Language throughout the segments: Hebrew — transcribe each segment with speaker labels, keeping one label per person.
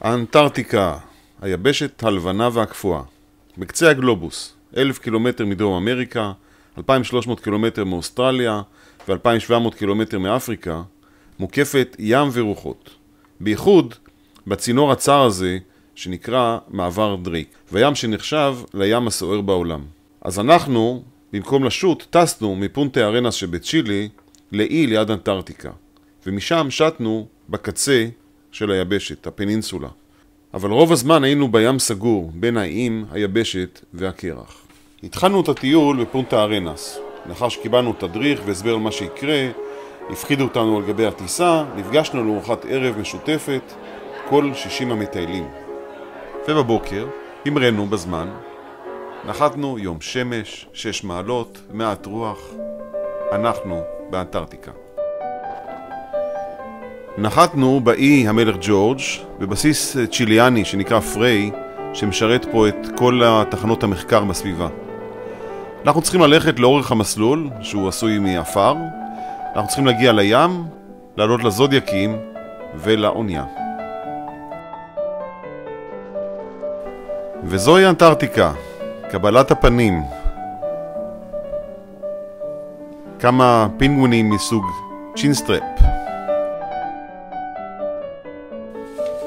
Speaker 1: האנטארקטיקה, היבשת הלבנה והקפואה. בקצה הגלובוס, 1,000 קילומטר מדרום אמריקה, 2,300 קילומטר מאוסטרליה ו-2,700 קילומטר מאפריקה, מוקפת ים ורוחות. בייחוד בצינור הצר הזה שנקרא מעבר דרייק, והים שנחשב לים הסוער בעולם. אז אנחנו, במקום לשוט, טסנו מפונטה ארנס שבצ'ילי לאי ליד אנטארקטיקה, ומשם שטנו בקצה של היבשת, הפנינסולה. אבל רוב הזמן היינו בים סגור, בין האיים, היבשת והקרח. התחלנו את הטיול בפונטה ארנס. לאחר שקיבלנו תדריך והסבר על מה שיקרה, הפחידו אותנו על גבי הטיסה, נפגשנו לארוחת ערב משותפת, כל 60 המטיילים. ובבוקר, המרנו בזמן, נחתנו יום שמש, 6 מעלות, מעט רוח, אנחנו באנטארקטיקה. נחתנו באי המלך ג'ורג' בבסיס צ'יליאני שנקרא פריי, שמשרת פה את כל תחנות המחקר בסביבה. אנחנו צריכים ללכת לאורך המסלול, שהוא עשוי מאפר. אנחנו צריכים להגיע לים, לעלות לזודיאקים ולאונייה. וזוהי אנטארקטיקה, קבלת הפנים. כמה פינגווינים מסוג צ'ינסטראפ.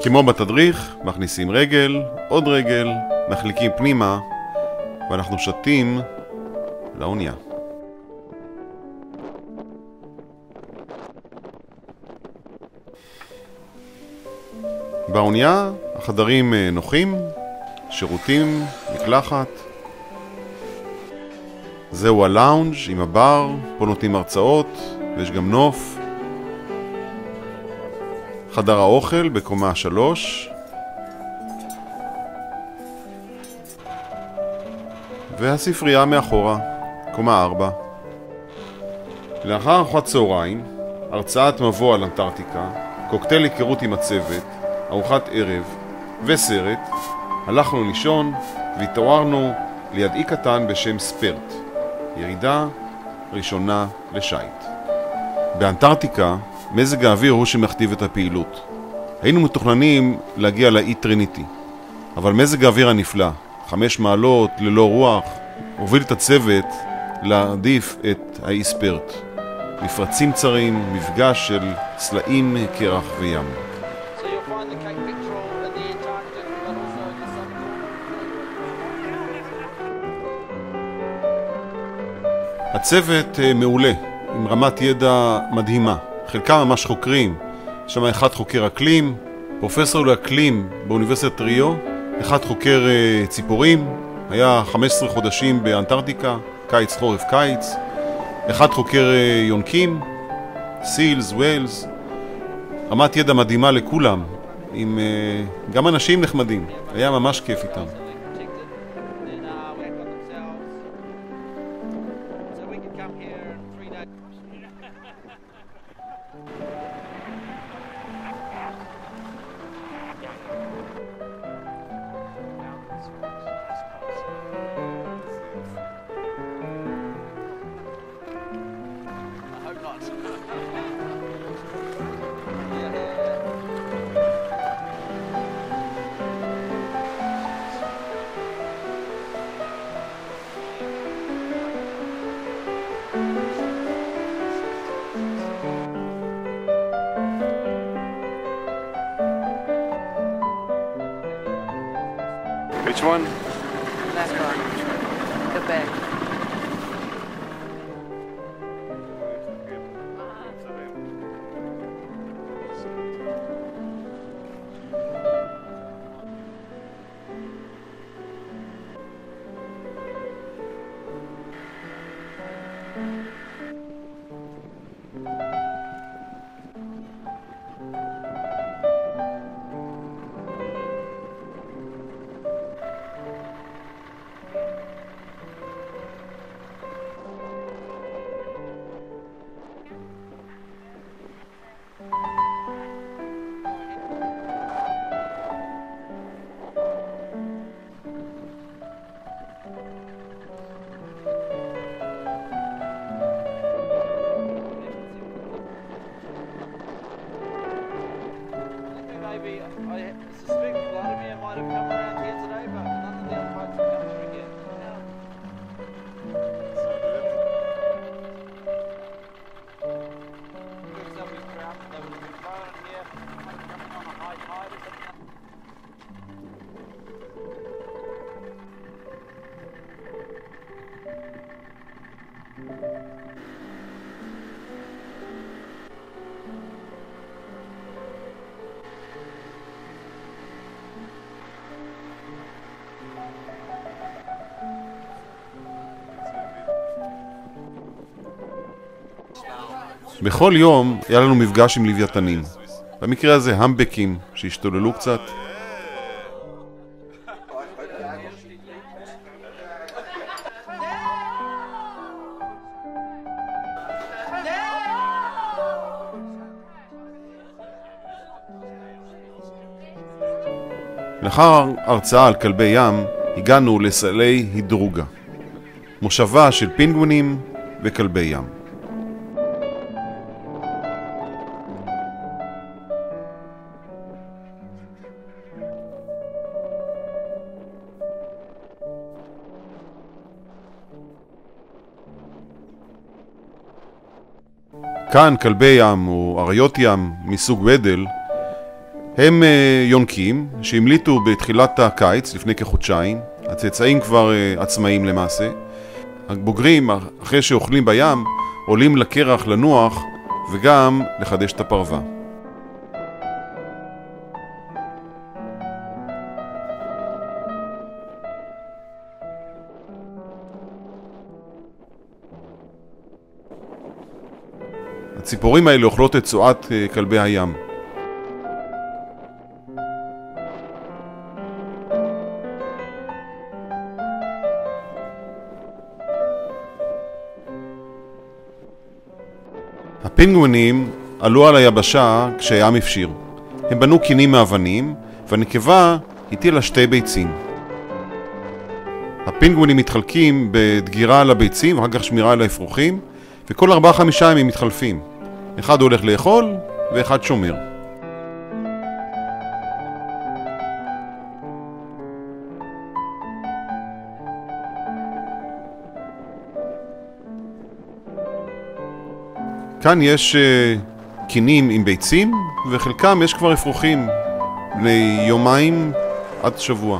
Speaker 1: כמו בתדריך, מכניסים רגל, עוד רגל, מחליקים פנימה, ואנחנו שתים לאונייה. באונייה החדרים נוחים, שירותים, מקלחת. זהו הלאונג' עם הבר, פה נותנים הרצאות, ויש גם נוף. חדר האוכל בקומה 3. והספרייה מאחורה, קומה 4. לאחר ארוחת צהריים, הרצאת מבוא על אנטארקטיקה, קוקטייל היכרות עם הצוות, ארוחת ערב וסרט, הלכנו לישון והתעוררנו ליד אי קטן בשם ספרט, ירידה ראשונה לשייט. באנטארקטיקה מזג האוויר הוא שמכתיב את הפעילות. היינו מתוכננים להגיע לאי טריניטי, אבל מזג האוויר הנפלא, 5 מעלות ללא רוח, הוביל את הצוות להעדיף את האי ספרט. מפרצים צרים, מפגש של סלעים, קרח וים. הצוות מעולה, עם רמת ידע מדהימה. חלקם ממש חוקרים. יש שם אחד חוקר אקלים, פרופסור לאקלים באוניברסיטת ריו, אחד חוקר ציפורים, היה 15 חודשים באנטארקטיקה, קיץ, חורף, קיץ, אחד חוקר יונקים, סילס, ווילס, רמת ידע מדהימה לכולם, עם גם אנשים נחמדים, היה ממש כיף איתם.
Speaker 2: Which one?
Speaker 3: Last one. Go back.
Speaker 2: maybe I suspect a lot of you might have come around here today, but none of the other boats have come through yet. Looks like we've crowded, they would have been flown here, coming on a high tide or something.
Speaker 1: בכל יום היה לנו מפגש עם לוויתנים. במקרה הזה המבקים שהשתוללו קצת. לאחר הרצאה על כלבי ים הגענו לסלי הידרוגה, מושבה של פינגווינים וכלבי ים. כאן כלבי ים או אריות ים מסוג ודל הם יונקים שהמליטו בתחילת הקיץ לפני כחודשיים. הצאצאים כבר עצמאים למעשה. הבוגרים אחרי שאוכלים בים עולים לקרח לנוח וגם לחדש את הפרווה. הציפורים האלה אוכלות את צואת כלבי הים. הפינגווינים עלו על היבשה כשהים הפשיר. הם בנו קינים מאבנים, והנקבה הטילה 2 ביצים. הפינגווינים מתחלקים בדגירה על הביצים ואחר כך שמירה על האפרוחים, וכל 4-5 ימים מתחלפים. אחד הולך לאכול ואחד שומר. כאן יש קינים עם ביצים, וחלקם יש כבר אפרוחים בני יומיים עד שבוע.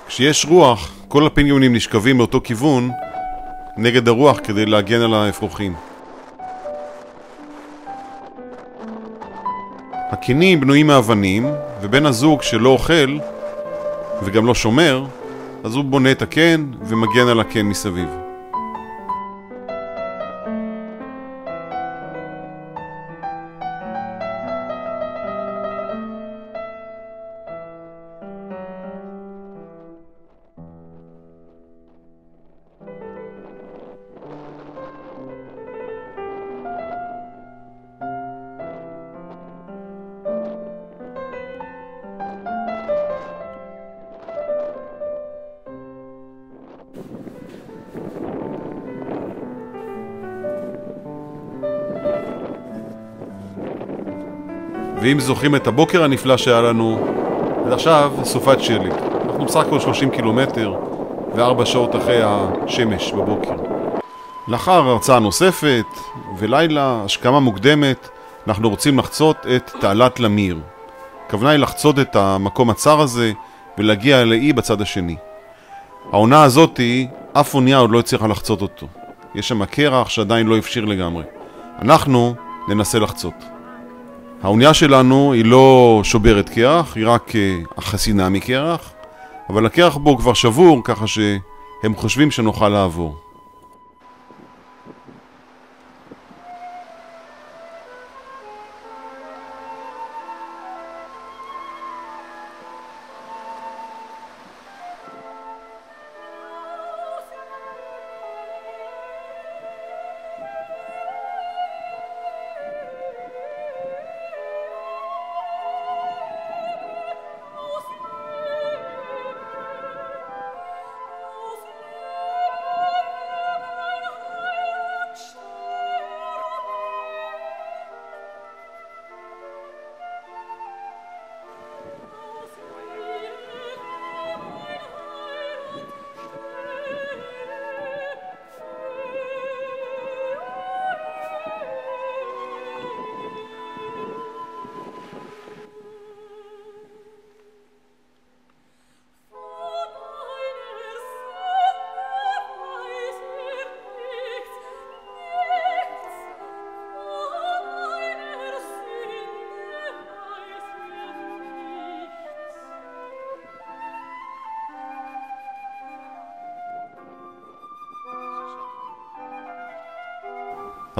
Speaker 1: כשיש רוח, כל הפינגווינים נשכבים לאותו כיוון נגד הרוח כדי להגן על האפרוחים. הקינים בנויים מאבנים, ובן הזוג שלא אוכל וגם לא שומר, אז הוא בונה את הקן ומגן על הקן מסביב. ואם זוכרים את הבוקר הנפלא שהיה לנו, עד עכשיו סופת שלג. אנחנו בסך הכל 30 קילומטר ו4 שעות אחרי השמש בבוקר. לאחר הרצאה נוספת ולילה, השכמה מוקדמת, אנחנו רוצים לחצות את תעלת למיר. הכוונה היא לחצות את המקום הצר הזה ולהגיע לאי בצד השני. העונה הזאת, אף אונייה עוד לא הצליחה לחצות אותו. יש שם קרח שעדיין לא הפשיר לגמרי. אנחנו ננסה לחצות. האונייה שלנו היא לא שוברת קרח, היא רק חסינה מקרח, אבל הקרח בו כבר שבור, ככה שהם חושבים שנוכל לעבור.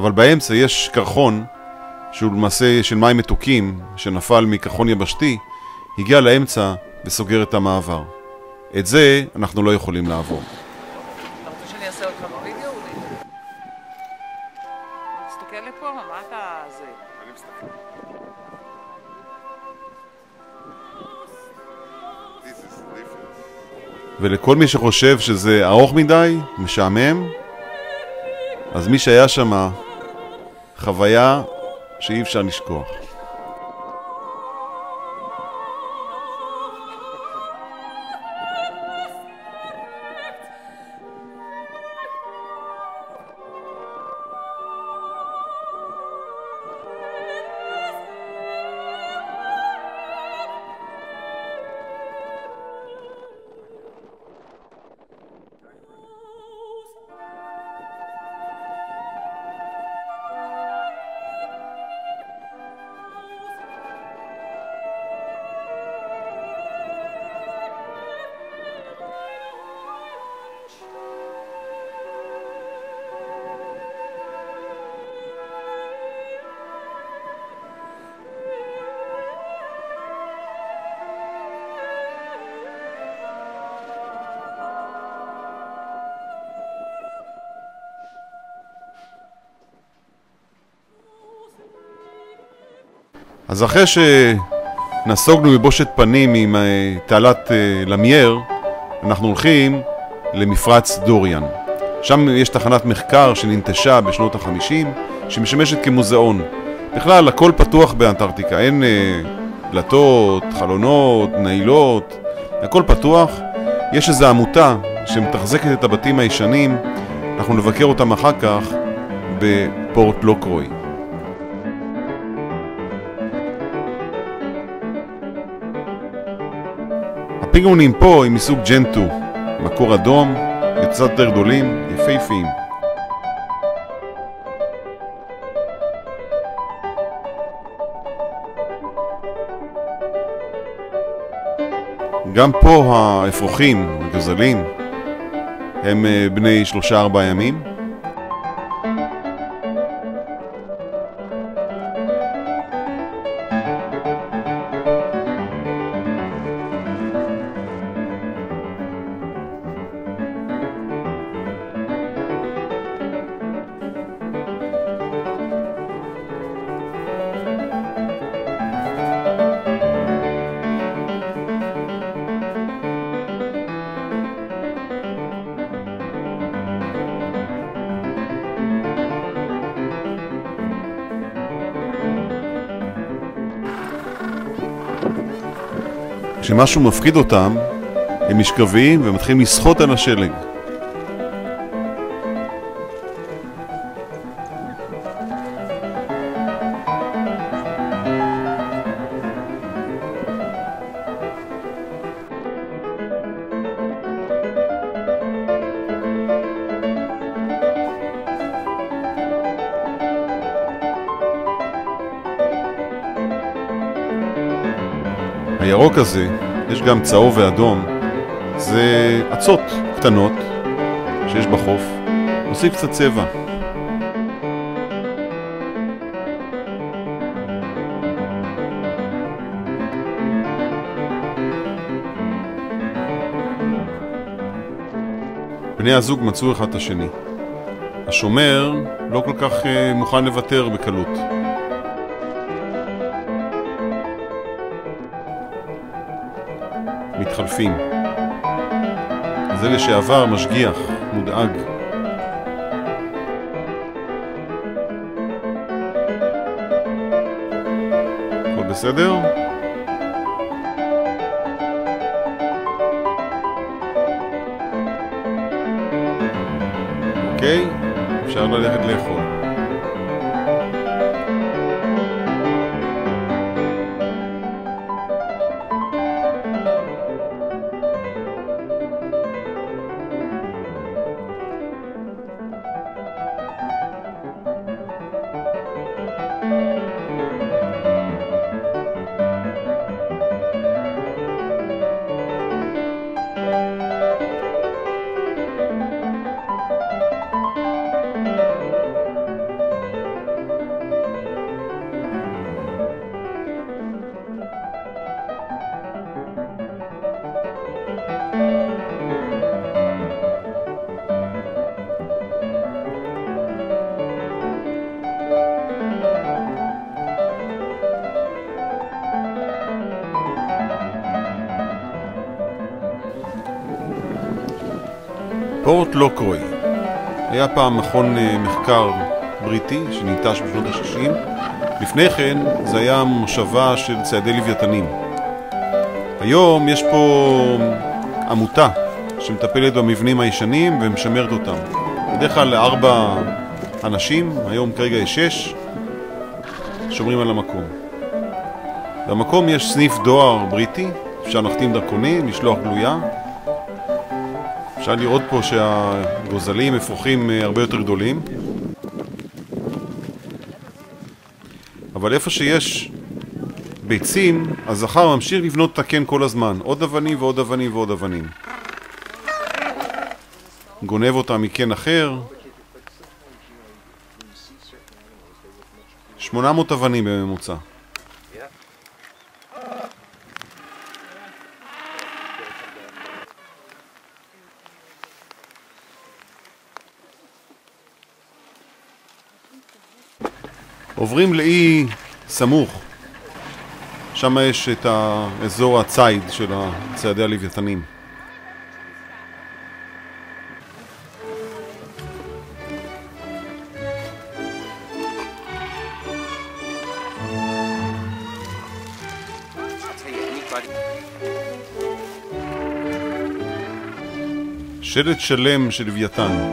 Speaker 1: אבל באמצע יש קרחון, שהוא למעשה של מים מתוקים, שנפל מקרחון יבשתי, הגיע לאמצע וסוגר את המעבר. את זה אנחנו לא יכולים לעבור.
Speaker 3: אתה רוצה שאני אעשה עוד כמה וידאו? תסתכל לי פה, מה אתה זה?
Speaker 1: אני מסתכל. ולכל מי שחושב שזה ארוך מדי, משעמם, אז מי שהיה שם, חוויה שאי אפשר לשכוח. אז אחרי שנסוגנו מבושת פנים עם תעלת למייר, אנחנו הולכים למפרץ דוריאן. שם יש תחנת מחקר שננטשה בשנות ה-50, שמשמשת כמוזיאון. בכלל, הכל פתוח באנטארקטיקה, אין דלתות, חלונות, נעילות, הכל פתוח. יש איזו עמותה שמתחזקת את הבתים הישנים, אנחנו נבקר אותם אחר כך בפורט לוקרוי. הפינגווינים פה הם מסוג ג'נטו, מקור אדום, קצת יותר גדולים, יפהפיים. גם פה האפרוחים, הגזלים, הם בני 3-4 ימים. כשמשהו מפחיד אותם, הם משכבים ומתחילים לשחות על השלג. הירוק הזה, יש גם צהוב ואדום, זה עצות קטנות שיש בחוף, נוסיף קצת צבע. בני הזוג מצאו אחד את השני. השומר לא כל כך מוכן לוותר בקלות. מתחלפים. זה לשעבר משגיח, מודאג. הכל בסדר? אוקיי, אפשר ללכת לאכול. פורט לוקרוי היה פעם מכון מחקר בריטי שניטש בשנות ה-60. לפני כן זה היה מושבה של ציידי לוויתנים. היום יש פה עמותה שמטפלת במבנים הישנים ומשמרת אותם. בדרך כלל 4 אנשים, היום כרגע יש 6, שומרים על המקום. במקום יש סניף דואר בריטי, אפשר להחתים דרכונים, לשלוח גלויה. אפשר לראות פה שהגוזלים אפרוחים הרבה יותר גדולים. אבל איפה שיש ביצים, הזכר ממשיך לבנות תקן כל הזמן. עוד אבנים ועוד אבנים ועוד אבנים. גונב אותם מקן אחר. 800 אבנים בממוצע. עוברים לאי סמוך. שם יש את האזור הציד של ציידי הלוויתנים. שלט שלם של לוויתן.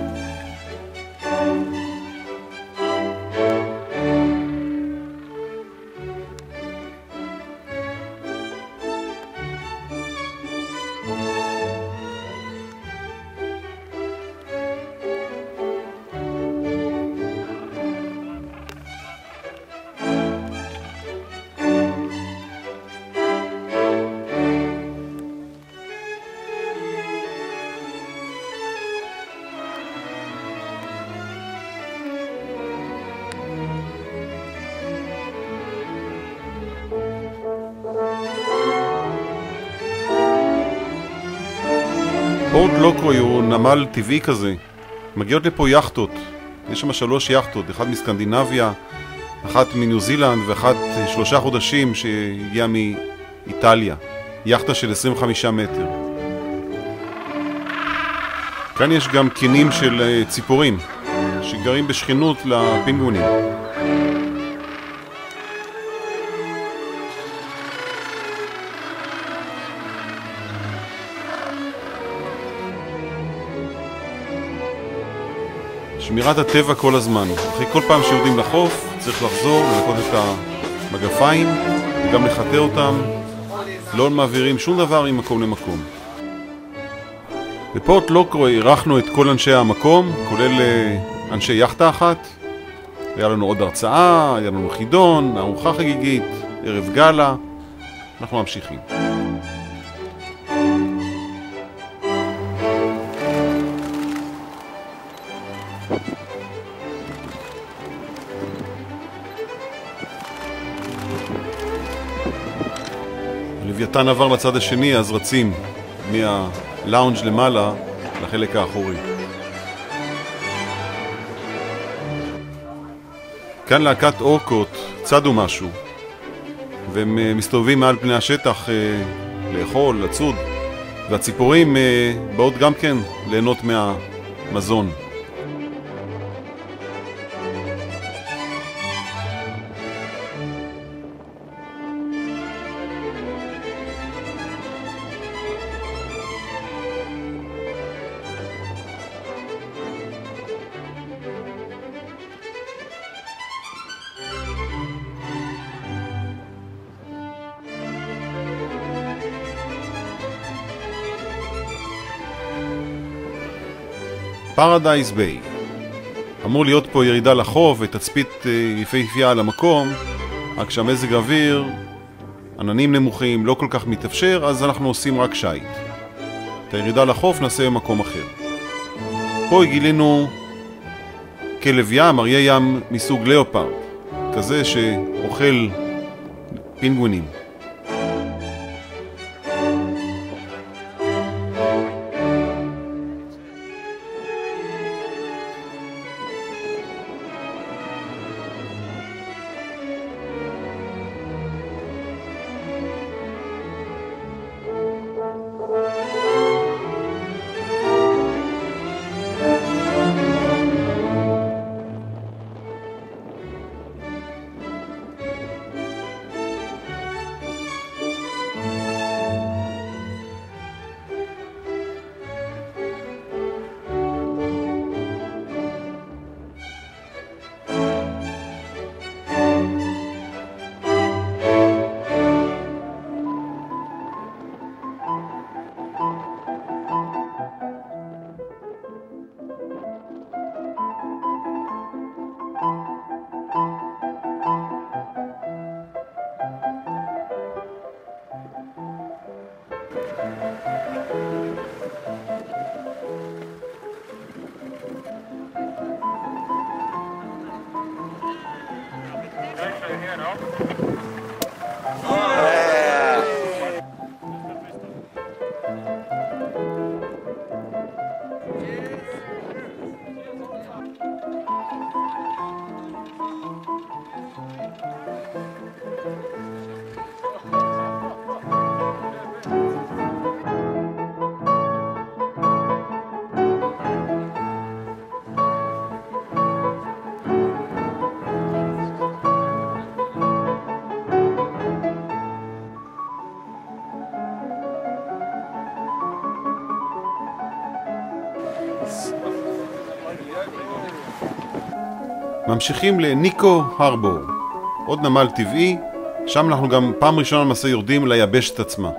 Speaker 1: פורט לוקרוי הוא נמל טבעי כזה. מגיעות לפה יחטות. יש שם 3 יחטות, אחת מסקנדינביה, אחת מניו זילנד ואחת 3 חודשים שהגיעה מאיטליה. יחטה של 25 מטר. כאן יש גם קינים של ציפורים שגרים בשכנות לפינגווינים. שמירת הטבע כל הזמן. אחרי כל פעם שיורדים לחוף צריך לחזור, לנקות את המגפיים וגם לחטא אותם. לא מעבירים שום דבר ממקום למקום. בפורט לוקרוי אירחנו את כל אנשי המקום, כולל אנשי יחטה אחת. היה לנו עוד הרצאה, היה לנו חידון, ארוחה חגיגית, ערב גלה. אנחנו ממשיכים. הלוויתן עבר לצד השני, אז רצים מהלאונג' למעלה לחלק האחורי. כאן להקת אורקות צדו משהו, והם מסתובבים מעל פני השטח לאכול, לצוד, והציפורים באות גם כן ליהנות מהמזון. פרדייז ביי. אמור להיות פה ירידה לחוף ותצפית יפהפייה על המקום, רק שהמזג האוויר, עננים נמוכים, לא כל כך מתאפשר, אז אנחנו עושים רק שייט. את הירידה לחוף נעשה במקום אחר. פה גילינו כלב ים, אריה ים מסוג ליאופרד, כזה שאוכל פינגווינים. ממשיכים לניקו הרבור, עוד נמל טבעי, שם אנחנו גם פעם ראשונה למעשה יורדים ליבשת עצמה.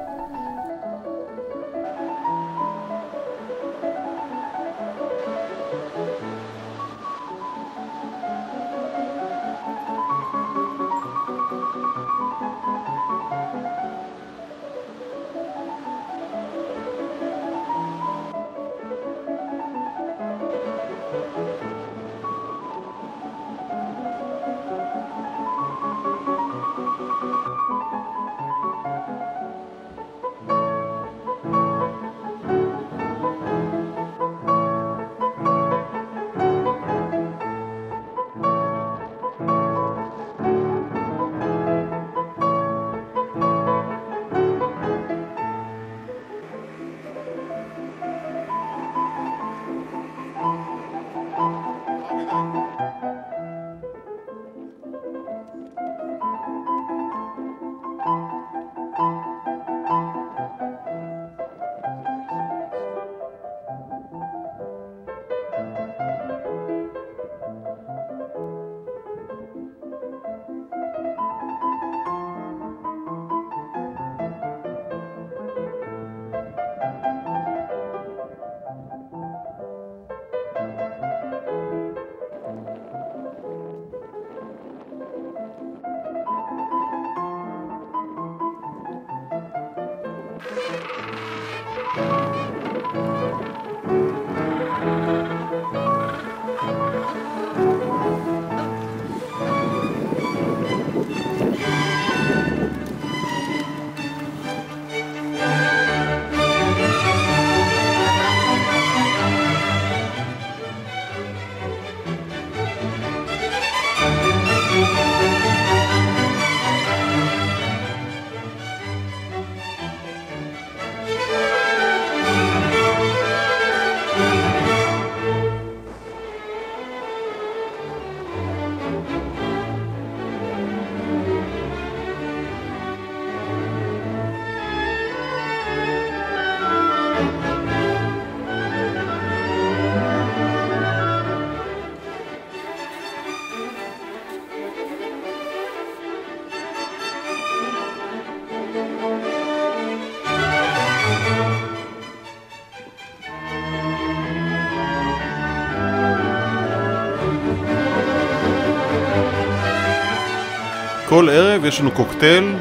Speaker 1: כל ערב יש לנו קוקטייל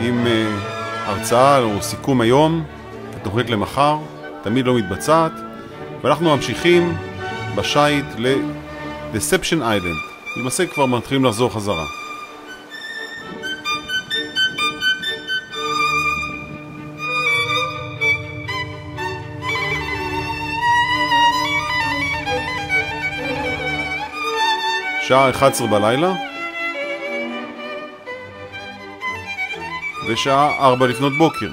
Speaker 1: עם הרצאה או סיכום היום, התוכנית למחר, תמיד לא מתבצעת, ואנחנו ממשיכים בשייט ל-Deception Island. למעשה כבר מתחילים לחזור חזרה. שעה 11 בלילה ושעה 4 לפנות בוקר,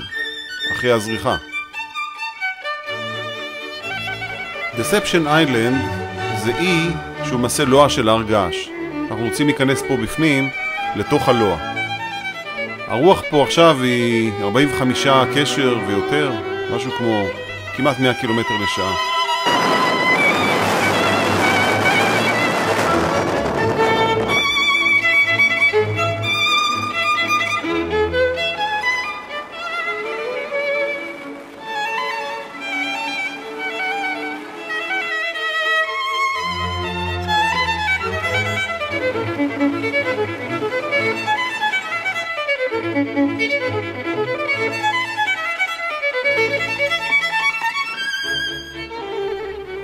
Speaker 1: אחרי הזריחה. Deception Island זה אי שהוא מעשה לוע של הר געש. אנחנו רוצים להיכנס פה בפנים לתוך הלוע. הרוח פה עכשיו היא 45 קשר ויותר, משהו כמו כמעט 100 קילומטר לשעה.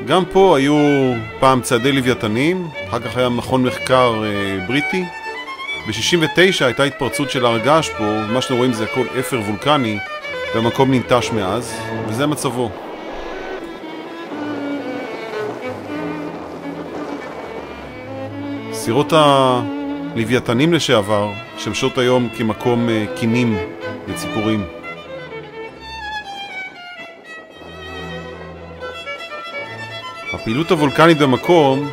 Speaker 1: גם פה היו פעם צעדי לוויתנים, אחר כך היה מכון מחקר בריטי, ב-69 הייתה התפרצות של הר געש פה, ומה שאתם רואים זה הכל אפר וולקני, והמקום ננטש מאז, וזה מצבו. סירות הלוויתנים לשעבר שמשות היום כמקום קינים לציפורים. הפעילות הוולקנית במקום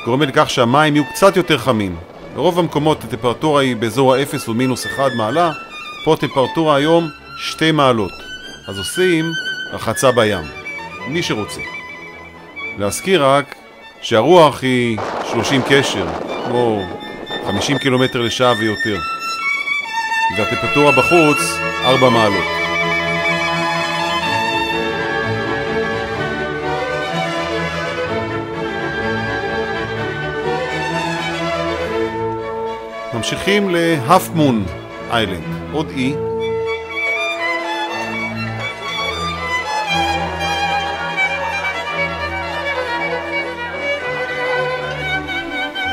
Speaker 1: גורמת לכך שהמים יהיו קצת יותר חמים. ברוב המקומות הטמפרטורה היא באזור ה-0 או מינוס 1 מעלה, פה הטמפרטורה היום 2 מעלות. אז עושים רחצה בים, מי שרוצה. להזכיר רק שהרוח היא 30 קשר, כמו 50 קילומטר לשעה ויותר. והטמפרטורה בחוץ 4 מעלות. ממשיכים להאף מון איילנד, עוד אי.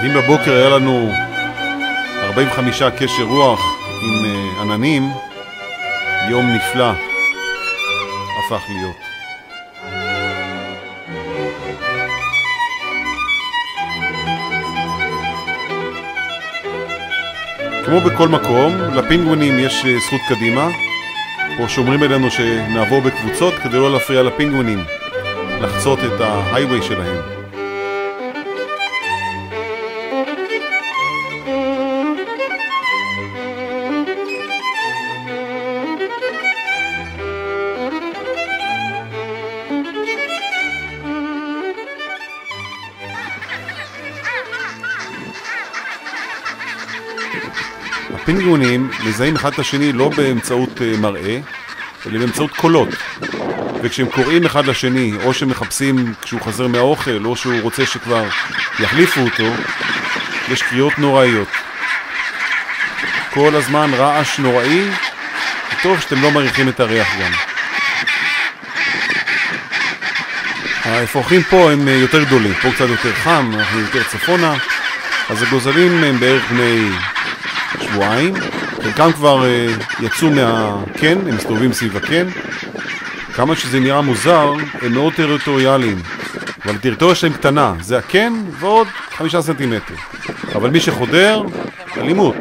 Speaker 1: אם בבוקר היה לנו 45 קשר רוח עם עננים, יום נפלא הפך להיות. כמו בכל מקום, לפינגווינים יש זכות קדימה. פה שומרים אלינו שנעבור בקבוצות כדי לא להפריע לפינגווינים לחצות את ההייווי שלהם. הפינגווינים מזהים אחד את השני לא באמצעות מראה, אלא באמצעות קולות. וכשהם קוראים אחד לשני, או שמחפשים כשהוא חזר מהאוכל, או שהוא רוצה שכבר יחליפו אותו, יש קריאות נוראיות. כל הזמן רעש נוראי, טוב שאתם לא מריחים את הריח גם. האפרוחים פה הם יותר גדולים, פה קצת יותר חם, אנחנו יותר צפונה, אז הגוזלים הם בערך בני שבועיים, חלקם כבר יצאו מהקן, הם מסתובבים סביב הקן. כמה שזה נראה מוזר, הם מאוד טריטוריאליים, אבל הטריטוריה שלהם קטנה, זה הקן ועוד 5 סנטימטר, אבל מי שחודר, אלימות.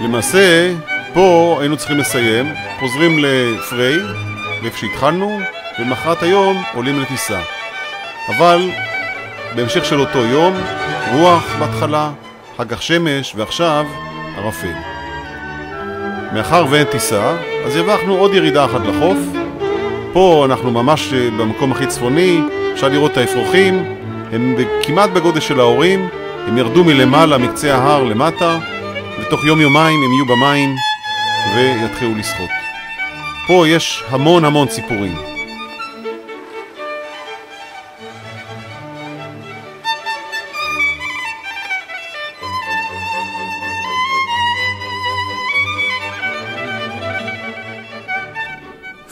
Speaker 1: למעשה, פה היינו צריכים לסיים, חוזרים לפריי, לאיפה שהתחלנו, ומחרת היום עולים לטיסה. אבל בהמשך של אותו יום, רוח בהתחלה, אחר כך שמש, ועכשיו ערפל. מאחר ואין טיסה, אז הרווחנו עוד ירידה אחת לחוף. פה אנחנו ממש במקום הכי צפוני, אפשר לראות את האפרוחים, הם כמעט בגודל של ההורים, הם ירדו מלמעלה, מקצה ההר למטה, ותוך יום-יומיים הם יהיו במים ויתחילו לשחות. פה יש המון ציפורים.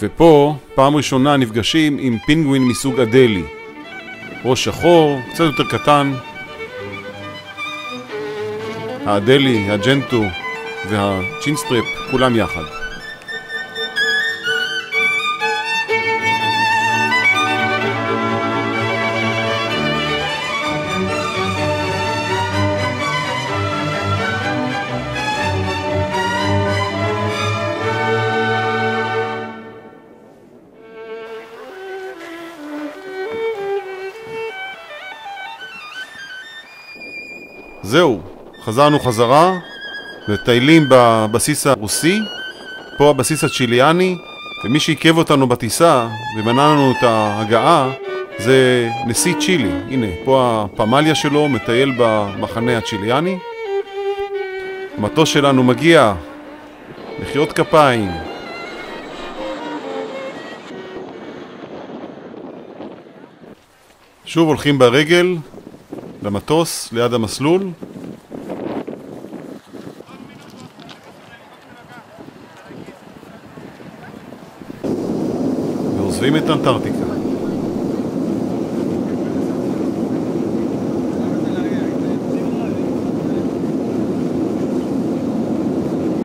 Speaker 1: ופה פעם ראשונה נפגשים עם פינגווין מסוג אדלי. ראש שחור, קצת יותר קטן. האדלי, הג'נטו והצ'ינסטרפ, כולם יחד. זהו, חזרנו חזרה, מטיילים בבסיס הרוסי, פה הבסיס הצ'יליאני, ומי שעיכב אותנו בטיסה ומנע לנו את ההגעה זה נשיא צ'ילי. הנה, פה הפמליה שלו מטייל במחנה הצ'יליאני. המטוס שלנו מגיע, מחיאות כפיים. שוב הולכים ברגל למטוס ליד המסלול. ועוזבים את אנטארקטיקה.